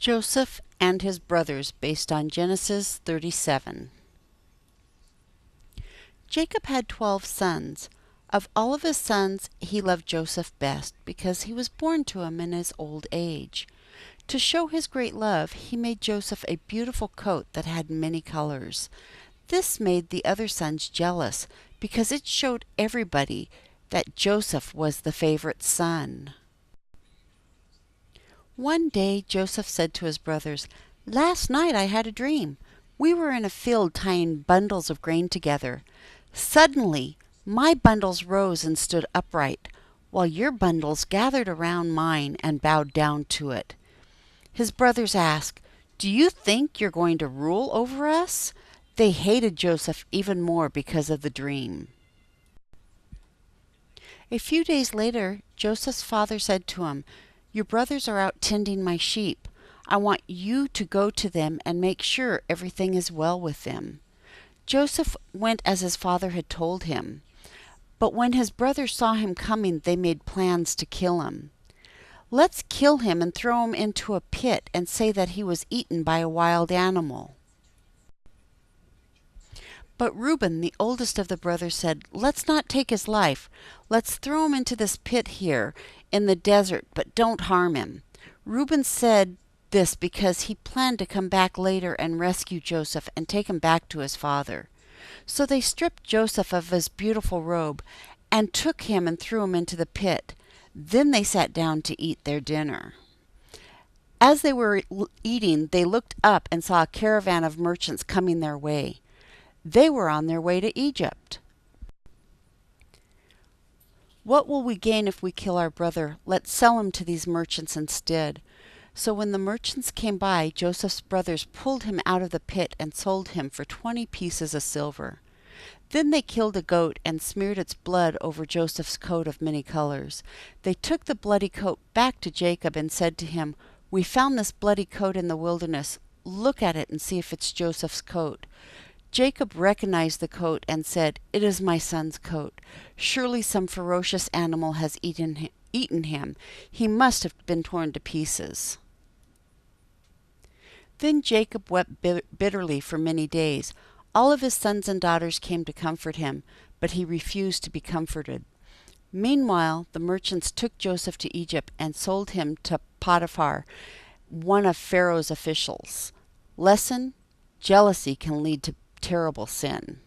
Joseph and his brothers, based on Genesis 37. Jacob had 12 sons. Of all of his sons, he loved Joseph best because he was born to him in his old age. To show his great love, he made Joseph a beautiful coat that had many colors. This made the other sons jealous because it showed everybody that Joseph was the favorite son. One day Joseph said to his brothers, "Last night I had a dream. We were in a field tying bundles of grain together. Suddenly my bundles rose and stood upright, while your bundles gathered around mine and bowed down to it." His brothers asked, "Do you think you're going to rule over us?" They hated Joseph even more because of the dream. A few days later, Joseph's father said to him, "Your brothers are out tending my sheep. I want you to go to them and make sure everything is well with them." Joseph went as his father had told him. But when his brothers saw him coming, they made plans to kill him. "Let's kill him and throw him into a pit and say that he was eaten by a wild animal." But Reuben, the oldest of the brothers, said, "Let's not take his life. Let's throw him into this pit here in the desert, but don't harm him." Reuben said this because he planned to come back later and rescue Joseph and take him back to his father. So they stripped Joseph of his beautiful robe and took him and threw him into the pit. Then they sat down to eat their dinner. As they were eating, they looked up and saw a caravan of merchants coming their way. They were on their way to Egypt. "What will we gain if we kill our brother? Let's sell him to these merchants instead." So when the merchants came by, Joseph's brothers pulled him out of the pit and sold him for 20 pieces of silver. Then they killed a goat and smeared its blood over Joseph's coat of many colors. They took the bloody coat back to Jacob and said to him, "We found this bloody coat in the wilderness. Look at it and see if it's Joseph's coat." Jacob recognized the coat and said, "It is my son's coat. Surely some ferocious animal has eaten him. He must have been torn to pieces." Then Jacob wept bitterly for many days. All of his sons and daughters came to comfort him, but he refused to be comforted. Meanwhile, the merchants took Joseph to Egypt and sold him to Potiphar, one of Pharaoh's officials. Lesson: jealousy can lead to terrible sin.